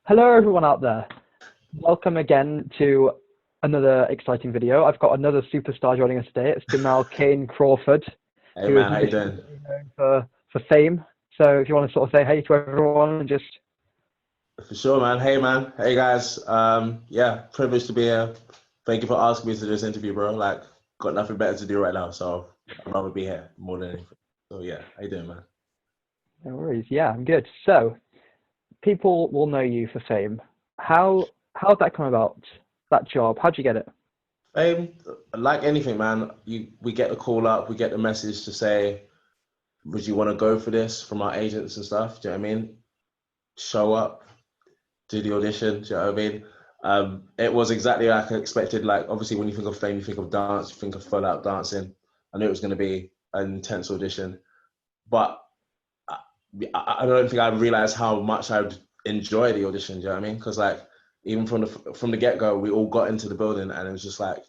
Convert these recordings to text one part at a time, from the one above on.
Hello, everyone out there. Welcome again to another exciting video. I've got another superstar joining us today. It's Jamal Kane Crawford, Hey who is man, how you doing? nationally known for fame. So if you want to sort of say hey to everyone and just For sure, man. Hey man. Hey guys. Yeah, privileged to be here. Thank you for asking me to do this interview, bro. Like, got nothing better to do right now, so I'd rather be here more than anything. So yeah, how you doing, man? no worries. Yeah, I'm good. So people will know you for fame. How'd that come about? That job? How'd you get it? Like anything, man. We get the call up, we get the message to say, would you want to go for this from our agents and stuff? Do you know what I mean? Show up, do the audition. Do you know what I mean? It was exactly like I expected. Like, obviously, when you think of fame, you think of dance, you think of full out dancing. I knew it was going to be an intense audition, but I, I don't think I realized how much I'd enjoy the audition. Do you know what I mean? Because like even from the get go, we all got into the building, and it was just like,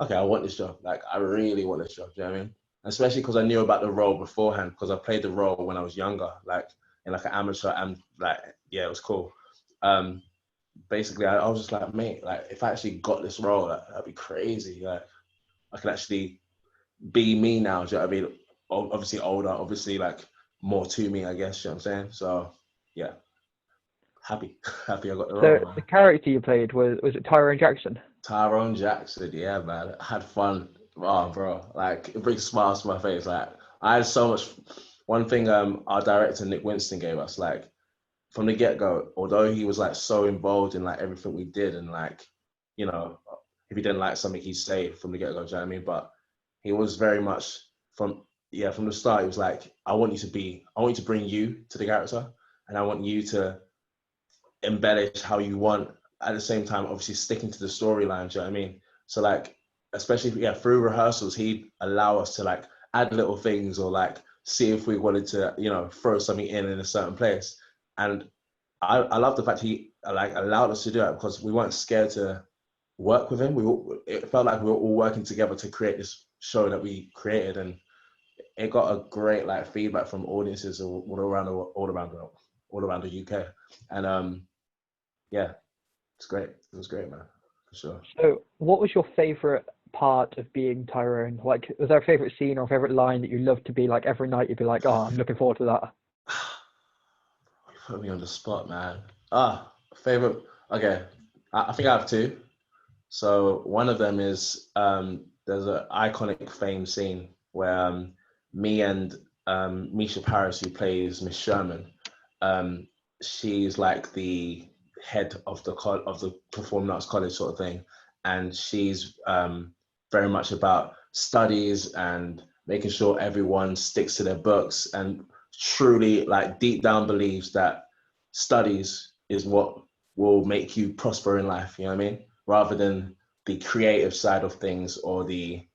okay, I want this job. Like, I really want this job. Do you know what I mean? Especially because I knew about the role beforehand, because I played the role when I was younger, like in like an amateur, and like yeah, it was cool. Um, Basically, I was just like, mate, like if I actually got this role, that'd be crazy. Like I could actually be me now. Do you know what I mean? Obviously older, obviously like more to me, I guess. You know what I'm saying? So yeah, happy, happy I got the So role, man. the character you played was it Tyrone Jackson? Tyrone Jackson, yeah, man, I had fun. Oh, bro, like it brings smiles to my face. Like I had so much. One thing, our director Nick Winston gave us, like from the get go, although he was like so involved in like everything we did, and like, you know, if he didn't like something, he'd say it from the get go. Do you know what I mean? But he was very much from from the start. He was like, I want you to bring you to the character, and I want you to embellish how you want. At the same time, obviously sticking to the storyline. Do you know what I mean? So like, especially through rehearsals, he'd allow us to like add little things or like see if we wanted to throw something in a certain place. And I love the fact he like allowed us to do that because we weren't scared to work with him. It felt like we were all working together to create this show that we created, and it got a great like feedback from audiences all around the UK. And yeah, it's great. It was great, man, for sure. So, what was your favorite part of being Tyrone? Like, was there a favorite scene or favorite line that you loved to be like every night? You'd be like, "Oh, I'm looking forward to that." You put me on the spot, man. Favorite. Okay, I think I have two. So one of them is there's an iconic fame scene where me and Misha Paris, who plays Miss Sherman, um, she's like the head of the performing arts college sort of thing, and she's very much about studies and making sure everyone sticks to their books and truly like deep down believes that studies is what will make you prosper in life. You know what I mean? Rather than the creative side of things or the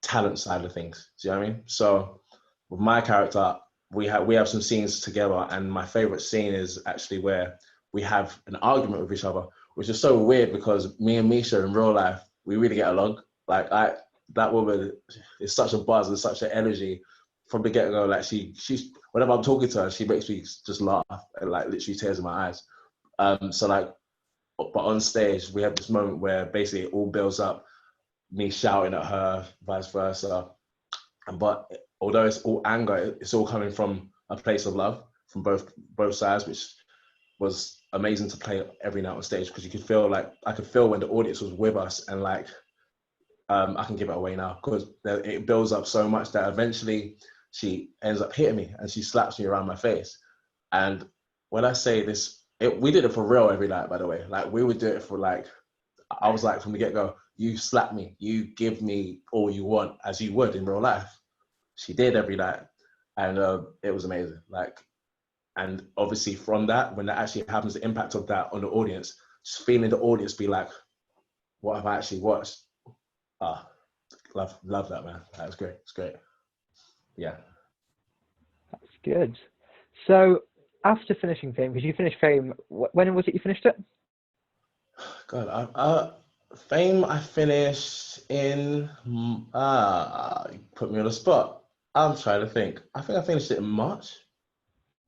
talent side of things. Do you know what I mean? So with my character, we have some scenes together, and my favorite scene is actually where we have an argument with each other, which is so weird because me and Misha in real life we really get along. Like that woman is such a buzz and such an energy from the get go. Like she's whenever I'm talking to her, she makes me just laugh and like literally tears in my eyes. So like, but on stage we have this moment where basically it all builds up, me shouting at her, vice versa. And but although it's all anger, it's all coming from a place of love from both sides, which was amazing to play every night on stage because you could feel like I could feel when the audience was with us, and like I can give it away now because it builds up so much that eventually she ends up hitting me and she slaps me around my face. And when I say this, we did it for real every night, by the way. Like we would do it for like, I was like from the get go, you slap me, you give me all you want as you would in real life. She did every night, and it was amazing. Like, and obviously from that, when that actually happens, the impact of that on the audience, just feeling the audience be like, what have I actually watched? Ah, love that, man. That was great. It's great. Yeah. That's good. So, after finishing Fame, because you finished Fame, when was it you finished it? God, Fame. I finished in. You put me on the spot. I'm trying to think. I think I finished it in March.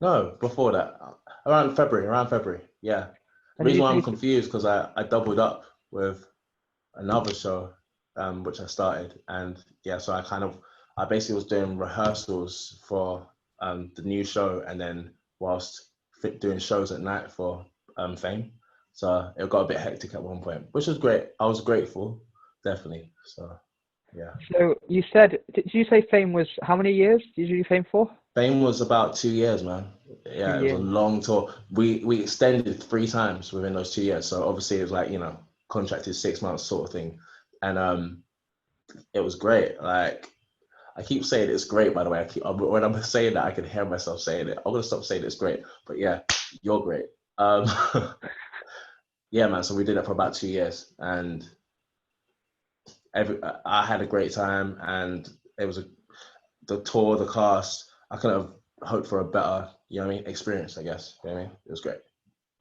No, before that, around February. Around February. Yeah. The And did reason you why I'm say confused because I doubled up with another show, which I started, and yeah, so I basically was doing rehearsals for the new show, and then whilst doing shows at night for Fame, so it got a bit hectic at one point, which was great. I was grateful, definitely. So yeah, so? You said did you say Fame was how many years did you do Fame for? Fame was about 2 years, man. Two Yeah, it was a years. long tour. We extended 3 times within those 2 years, so obviously it was like contracted 6 months sort of thing, and it was great. Like I keep saying it's great, by the way. When I'm saying that, I can hear myself saying it. I'm gonna stop saying it's great, but yeah, you're great. Um, yeah, man. So we did it for about 2 years, and I had a great time, and it was the tour, the cast. I couldn't have hoped for a better, experience. I guess. You know what I mean, it was great.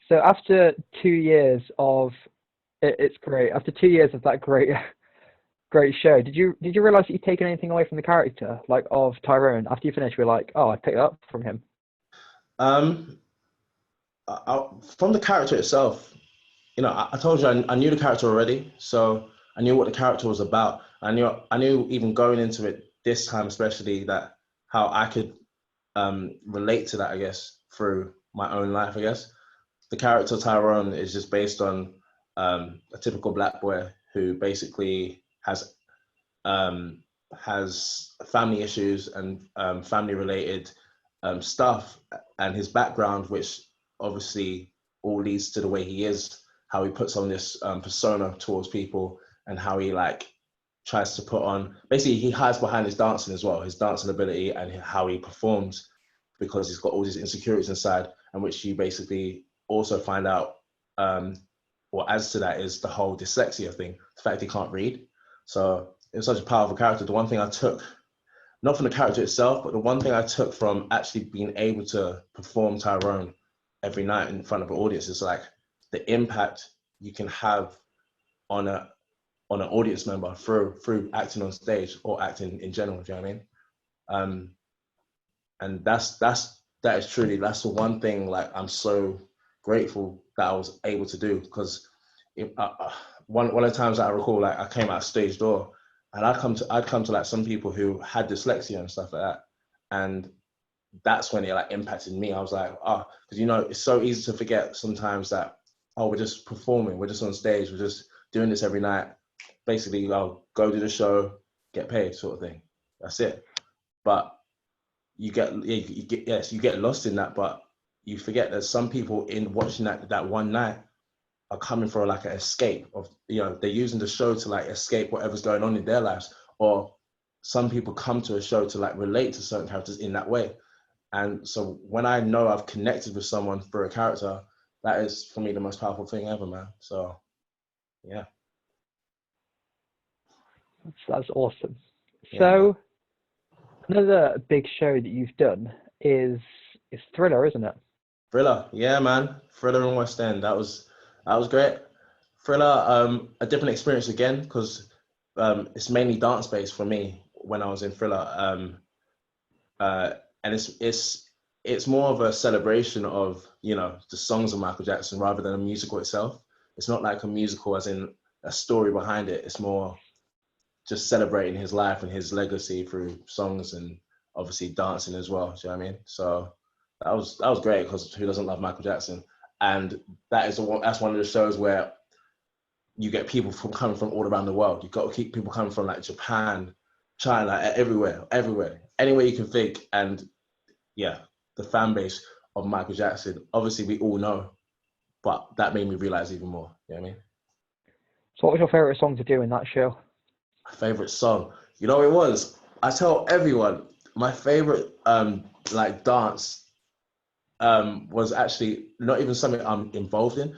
So after 2 years of it's great. After 2 years of that great great show, did you realize that you'd taken anything away from the character like of Tyrone? After you finished, you were like, oh, I picked it up from him. Um, from the character itself, I told you I knew the character already, so I knew what the character was about. I knew even going into it this time, especially that how I could relate to that, I guess, through my own life. I guess the character Tyrone is just based on a typical black boy who basically um, has family issues and family related stuff, and his background, which obviously all leads to the way he is, how he puts on this persona towards people, and how he like tries to put on. Basically, he hides behind his dancing as well, his dancing ability, and how he performs because he's got all these insecurities inside, and which you basically also find out. Or adds to that is the whole dyslexia thing, the fact he can't read. So it was such a powerful character. The one thing I took, not from the character itself, but the one thing I took from actually being able to perform Tyrone every night in front of an audience is like the impact you can have on an audience member through acting on stage or acting in general. Do you know what I mean? And that is truly, that's the one thing like I'm so grateful that I was able to do, because one of the times that I recall, like I came out stage door, and I'd come to like some people who had dyslexia and stuff like that, and that's when it like impacted me. I was like, because it's so easy to forget sometimes that we're just performing, we're just on stage, we're just doing this every night. Basically, I'll go do the show, get paid, sort of thing. That's it. But you get lost in that, but you forget that some people in watching that one night are coming for like an escape of, they're using the show to like escape whatever's going on in their lives, or some people come to a show to like relate to certain characters in that way. And so when I know I've connected with someone through a character, that is for me the most powerful thing ever, man. So yeah. That's awesome. Yeah, man. So another big show that you've done is Thriller, isn't it? Rilla, yeah, man. Thriller in West End. That was great. Thriller, a different experience again, because it's mainly dance based for me when I was in Thriller. Uh, and it's more of a celebration of the songs of Michael Jackson rather than a musical itself. It's not like a musical as in a story behind it. It's more just celebrating his life and his legacy through songs and obviously dancing as well. Do you know what I mean? So that was great, because who doesn't love Michael Jackson? And that's one of the shows where you get people from coming from all around the world. You've got to keep people coming from like Japan, China, everywhere, anywhere you can think. And yeah, the fan base of Michael Jackson, obviously we all know, but that made me realize even more. You know what I mean? So what was your favorite song to do in that show? My favorite song, it was. I tell everyone my favorite like dance was actually not even something I'm involved in.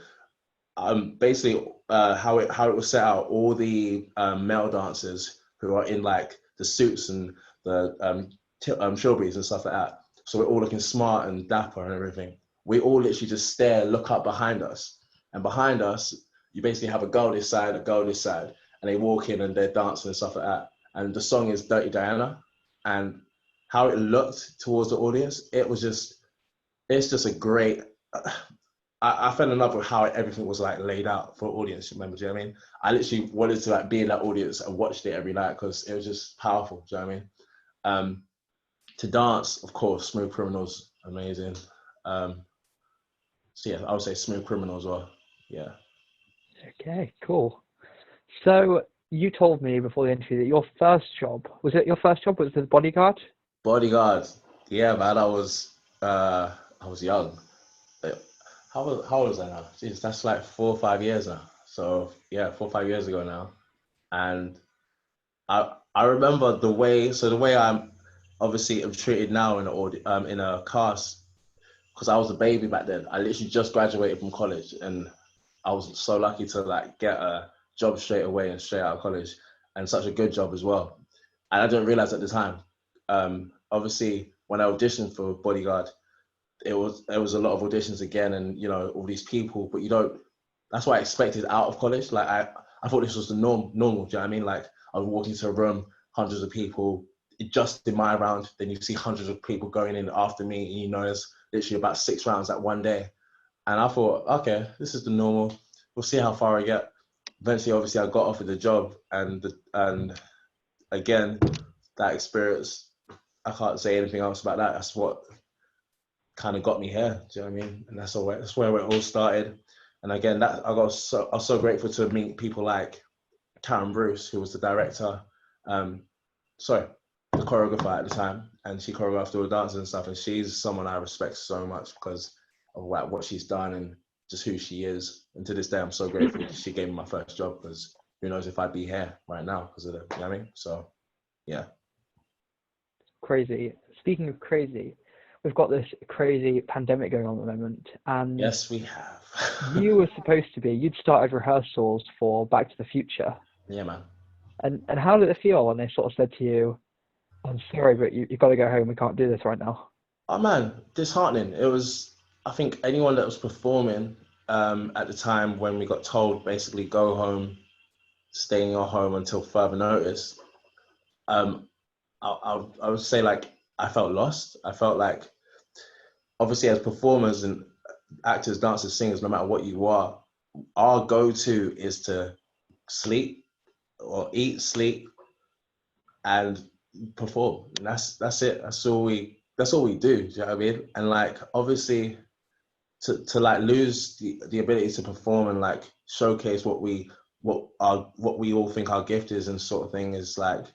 Basically how it was set out, all the male dancers who are in like the suits and the showbiz and stuff like that. So we're all looking smart and dapper and everything. We all literally just stare, look up behind us, and behind us you basically have a girl this side, a girl this side, and they walk in and they're dancing and stuff like that. And the song is Dirty Diana, and how it looked towards the audience, it's just a great. I fell in love with how everything was like laid out for audience. Remember, do you know what I mean? I literally wanted to like be in that audience and watched it every night because it was just powerful. Do you know what I mean? To dance, of course, Smooth Criminals, amazing. Um, so yeah, I would say Smooth Criminal as well. Yeah. Okay, cool. So you told me before the interview that your first job, was it your first job? Was it as bodyguard? Bodyguard. Yeah, man, I was young. Uh, how old was I now? Jeez, that's like 4 or 5 years now. So yeah, 4 or 5 years ago now. And I remember the way I'm obviously am treated now in a cast because I was a baby back then. I literally just graduated from college and I was so lucky to like get a job straight away and straight out of college and such a good job as well. And I didn't realize at the time. Obviously, when I auditioned for Bodyguard, it was a lot of auditions again, and all these people, but you don't. That's what I expected out of college. Like I thought this was the normal. Do you know what I mean? Like I would walk into a room, hundreds of people, just in my round. Then you see hundreds of people going in after me, and there's literally about 6 rounds at one day. And I thought, okay, this is the normal. We'll see how far I get. Eventually, obviously, I got offered the job, and again, that experience, I can't say anything else about that. That's what kind of got me here. Do you know what I mean? And that's where it all started. And again, I was so grateful to meet people like Karen Bruce, who was the director, um, sorry, the choreographer at the time, and she choreographed all the dances and stuff. And she's someone I respect so much because of what she's done and just who she is. And to this day, I'm so grateful that she gave me my first job because who knows if I'd be here right now because of the, you know what I mean? So yeah. Crazy. Speaking of crazy, we've got this crazy pandemic going on at the moment, and Yes, we have. you'd started rehearsals for Back to the Future. Yeah, man. And how did it feel when they sort of said to you, I'm sorry, but you've got to go home, we can't do this right now? Oh man, disheartening. It was. I think anyone that was performing at the time when we got told basically go home, stay in your home until further notice. Um, I would say like I felt lost. I felt like obviously as performers and actors, dancers, singers, no matter what you are, our go-to is to sleep or eat, sleep, and perform. And that's it. That's all we do. Do you know what I mean? And like obviously to like lose the ability to perform and like showcase what we all think our gift is and sort of thing is like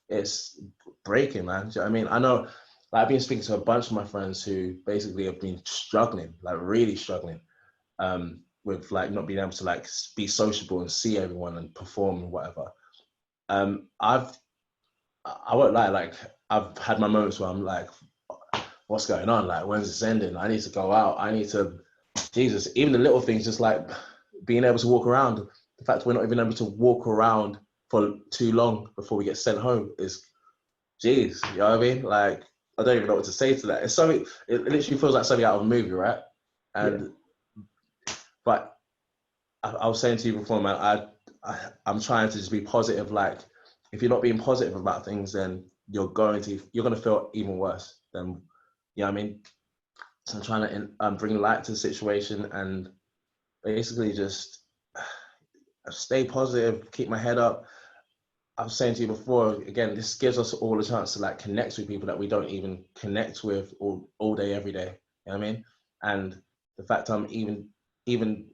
it's breaking, man. Do you know what I mean? I know like I've been speaking to a bunch of my friends who basically have been struggling, like really struggling, with like not being able to like be sociable and see everyone and perform and whatever. I've I won't lie, like I've had my moments where I'm like, what's going on? Like, when's this ending? I need to go out. I need to, Jesus, even the little things, just like being able to walk around. The fact we're not even able to walk around for too long before we get sent home is, geez, you know what I mean? Like, I don't even know what to say to that. It's something, it literally feels like something out of a movie, right? Yeah. And, but I was saying to you before, man, I'm trying to just be positive. Like, if you're not being positive about things, then you're going to feel even worse than, you know what I mean? So I'm trying to bring light to the situation and basically just stay positive, keep my head up. I was saying to you before, again, this gives us all a chance to like connect with people that we don't even connect with all day, every day. You know what I mean? And the fact I'm even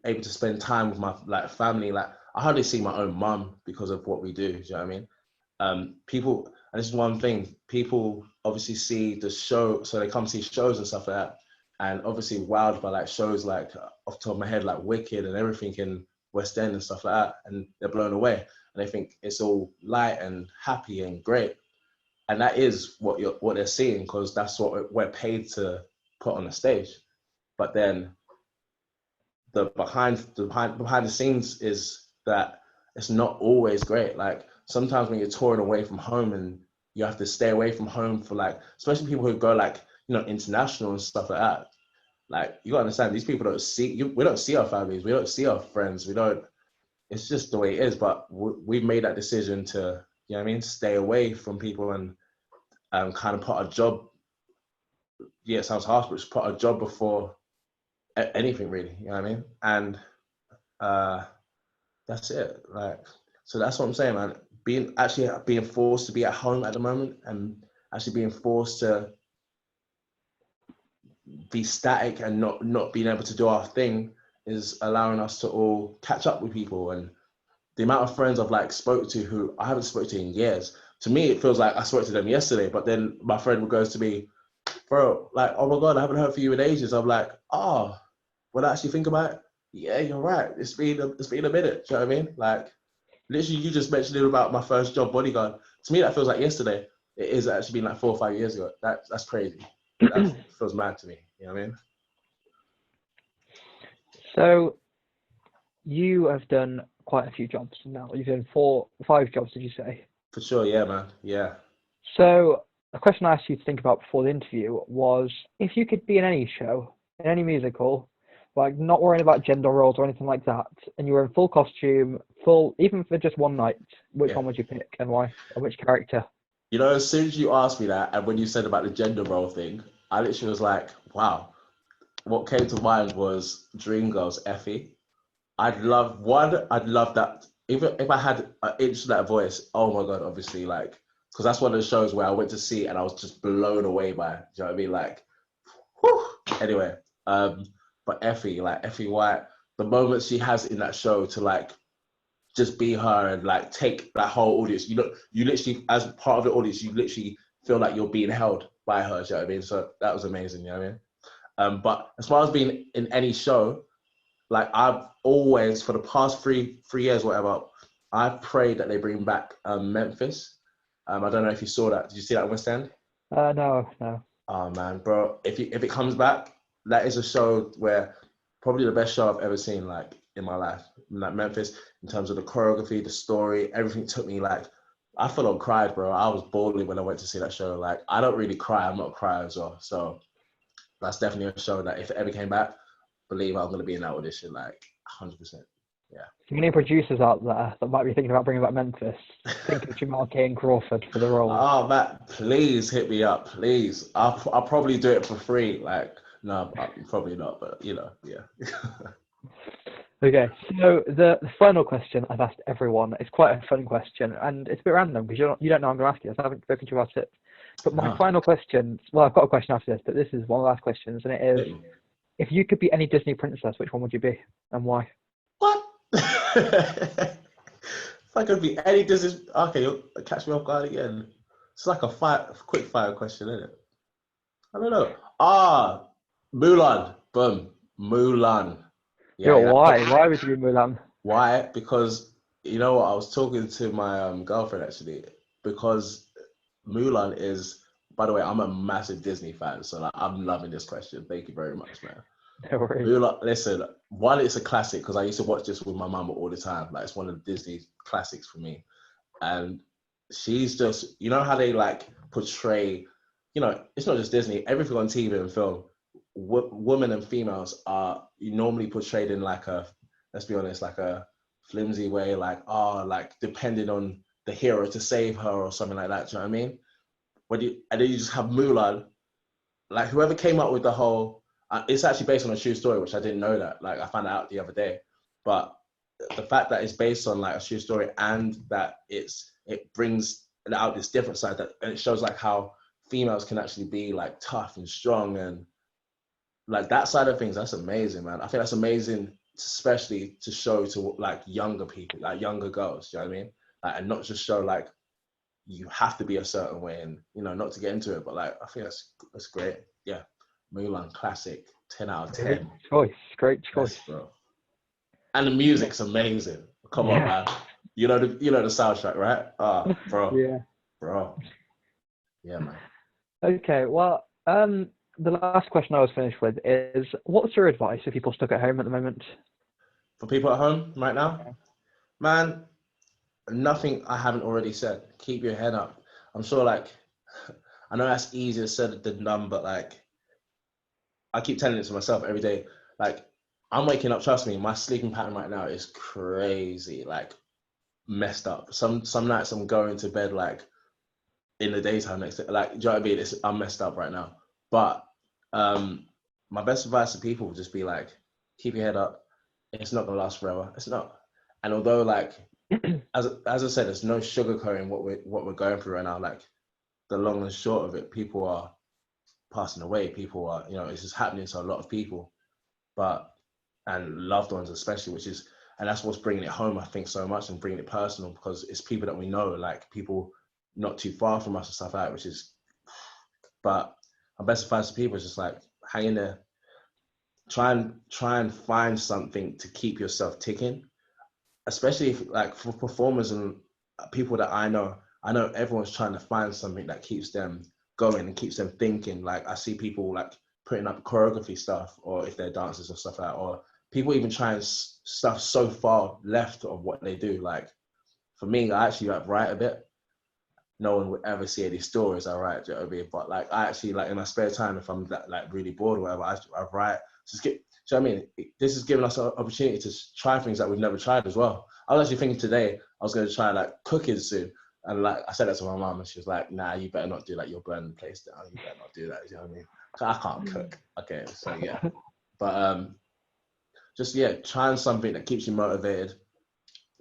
able to spend time with my like family, like I hardly see my own mum because of what we do. Do you know what I mean? People, and this is one thing, people obviously see the show, so they come see shows and stuff like that, and obviously wowed by like shows like off the top of my head, like Wicked and everything in West End and stuff like that, and they're blown away, and they think it's all light and happy and great, and that is what they're seeing because that's what we're paid to put on the stage. But then behind the scenes is that it's not always great. Like sometimes when you're touring away from home and you have to stay away from home for like, especially people who go like, international and stuff like that. Like you gotta understand, these people don't see you. We don't see our families. We don't see our friends. We don't. It's just the way it is. But we've made that decision to, you know what I mean, stay away from people and kind of put a job. Yeah, it sounds harsh, but just put a job before anything really. You know what I mean? And uh, that's it. Like, so that's what I'm saying, man. Being forced to be at home at the moment, and actually being forced to be static and not being able to do our thing is allowing us to all catch up with people. And the amount of friends I've like spoke to who I haven't spoken to in years, to me it feels like I spoke to them yesterday. But then my friend goes to me, bro, like, oh my god, I haven't heard from you in ages. I'm like, oh, when I actually think about it, yeah, you're right. It's been a minute. Do you know what I mean? Like, literally, you just mentioned it about my first job, bodyguard. To me, that feels like yesterday. It is actually been like 4 or 5 years ago. That's crazy. That feels mad to me. You know what I mean? So you have done quite a few jobs now. You've done 5 jobs, did you say? For sure, yeah, man. Yeah. So a question I asked you to think about before the interview was, if you could be in any show, in any musical, like not worrying about gender roles or anything like that, and you were in full costume, even for just one night, which Yeah. one would you pick and why? Or which character? You know, as soon as you asked me that, and when you said about the gender role thing, I literally was like, wow. What came to mind was Dreamgirls, Effie. I'd love that. Even if I had an inch of that voice, oh my God, obviously, like, because that's one of the shows where I went to see and I was just blown away by it. Do you know what I mean? Like, whew. Anyway, but Effie, like Effie White, the moment she has in that show to like just be her and like take that whole audience, you literally, as part of the audience, you literally feel like you're being held by her. Do you know what I mean? So that was amazing. You know what I mean? But as far as being in any show, like I've always, for the past three years, whatever, I've prayed that they bring back Memphis. I don't know if you saw that. Did you see that in West End? No, no. Oh man, bro, if it comes back, that is a show where probably the best show I've ever seen, like in my life. Like Memphis, in terms of the choreography, the story, everything took me like I full on cried, bro. I was bawling when I went to see that show. Like I don't really cry. I'm not a crier as well. So that's definitely a show that if it ever came back, believe I'm gonna be in that audition, like 100%. Yeah. Many producers out there that might be thinking about bringing back Memphis, think of Jamal, Kane, Crawford for the role. Oh, Matt, please hit me up, please. I'll probably do it for free. Like, no, probably not, but yeah. Okay, so the final question I've asked everyone is quite a fun question, and it's a bit random because you don't know I'm going to ask you. So I haven't spoken to you about it. But my No. final question, well, I've got a question after this, but this is one of the last questions, and it is, if you could be any Disney princess, which one would you be, and why? What? If I could be any Disney, okay, you'll catch me off guard again. It's like a quick fire question, isn't it? I don't know. Mulan. Boom. Mulan. Yo, Yeah. why? Why would you be Mulan? Why? Because you know what? I was talking to my girlfriend actually. Because Mulan is. By the way, I'm a massive Disney fan, so like, I'm loving this question. Thank you very much, man. No worries. Mulan. Listen, one, it's a classic because I used to watch this with my mum all the time. Like it's one of the Disney classics for me, and she's just, you know how they like portray. It's not just Disney. Everything on TV and film, women and females are normally portrayed in like a, let's be honest, like a flimsy way, like depending on the hero to save her or something like that. Do you know what I mean? And then you just have Mulan, like whoever came up with the whole. It's actually based on a true story, which I didn't know that. Like I found out the other day, but the fact that it's based on like a true story and that it brings out this different side and it shows like how females can actually be like tough and strong and like that side of things. That's amazing, man. I think that's amazing, especially to show to like younger people, like younger girls. Do you know what I mean? Like, and not just show like you have to be a certain way and not to get into it, but like I think that's great. Yeah, Mulan classic, 10 out of 10. Great choice. Yes, bro. And the music's amazing. Come on, man. You know the soundtrack, right? Bro. Yeah. Bro. Yeah, man. Okay, well, the last question I was finished with is, what's your advice for people stuck at home at the moment? For people at home right now, man, nothing I haven't already said. Keep your head up. I'm sure, like, I know that's easier said than done, but like, I keep telling it to myself every day. Like, I'm waking up. Trust me, my sleeping pattern right now is crazy. Like, messed up. Some nights I'm going to bed like in the daytime next day. Like, do you know what I mean? I'm messed up right now. But my best advice to people would just be like, keep your head up. It's not gonna last forever. It's not. And although like, as I said, there's no sugarcoating what we're going through right now. Like the long and short of it, people are passing away. People are, it's just happening to a lot of people, and loved ones especially, and that's what's bringing it home, I think, so much, and bringing it personal, because it's people that we know, like people not too far from us and stuff like that, but my best advice to people is just like, hang in there. Try and find something to keep yourself ticking, especially if, like, for performers and people that I know everyone's trying to find something that keeps them going and keeps them thinking. Like I see people like putting up choreography stuff, or if they're dancers or stuff like that, or people even trying stuff so far left of what they do. Like for me, I actually like write a bit. No one would ever see any stories I write, do you know what I mean? But like I actually, like in my spare time, if I'm like really bored or whatever, I write. Just get, do you know what I mean? This has given us an opportunity to try things that we've never tried as well. I was actually thinking today I was going to try like cooking soon, and like I said that to my mom, and she was like, "Nah, you better not do that. You'll burn the place down. You better not do that." You know what I mean? So I can't cook. Okay, so yeah, but just trying something that keeps you motivated,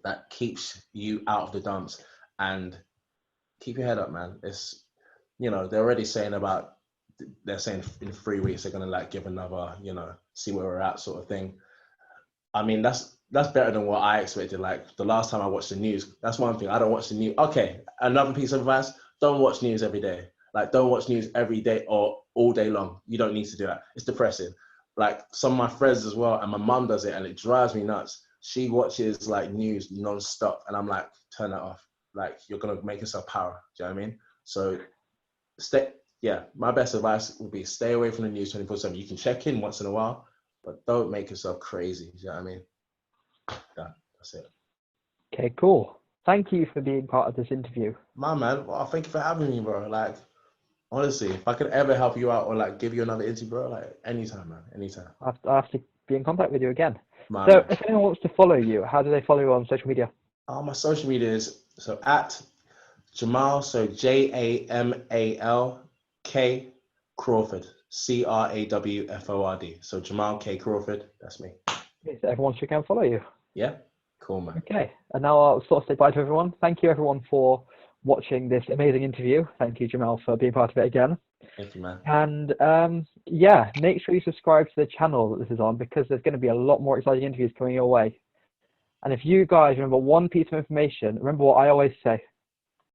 that keeps you out of the dumps, and keep your head up, man. It's, they're already saying they're saying in 3 weeks they're gonna like give another, see where we're at sort of thing. I mean, that's better than what I expected. Like the last time I watched the news, that's one thing. I don't watch the news. Okay, another piece of advice: don't watch news every day. Like don't watch news every day or all day long. You don't need to do that. It's depressing. Like some of my friends as well, and my mum does it, and it drives me nuts. She watches like news non-stop, and I'm like, turn that off. Like you're gonna make yourself power. Do you know what I mean? So my best advice would be stay away from the news 24/7. You can check in once in a while, but don't make yourself crazy. Do you know what I mean? Yeah, that's it. Okay, cool. Thank you for being part of this interview. My man, well, thank you for having me, bro. Like, honestly, if I could ever help you out or like give you another interview, bro, like anytime, man, anytime. I have to be in contact with you again. My So man. if anyone wants to follow you, how do they follow you on social media? My social media is at Jamal, so JamalK Crawford, CrawFord. So Jamal K Crawford, that's me. Okay, so everyone should go and follow you. Yeah, cool, man. Okay, and now I'll sort of say bye to everyone. Thank you, everyone, for watching this amazing interview. Thank you, Jamal, for being part of it again. Thank you, man. And make sure you subscribe to the channel that this is on, because there's going to be a lot more exciting interviews coming your way. And if you guys remember one piece of information, remember what I always say: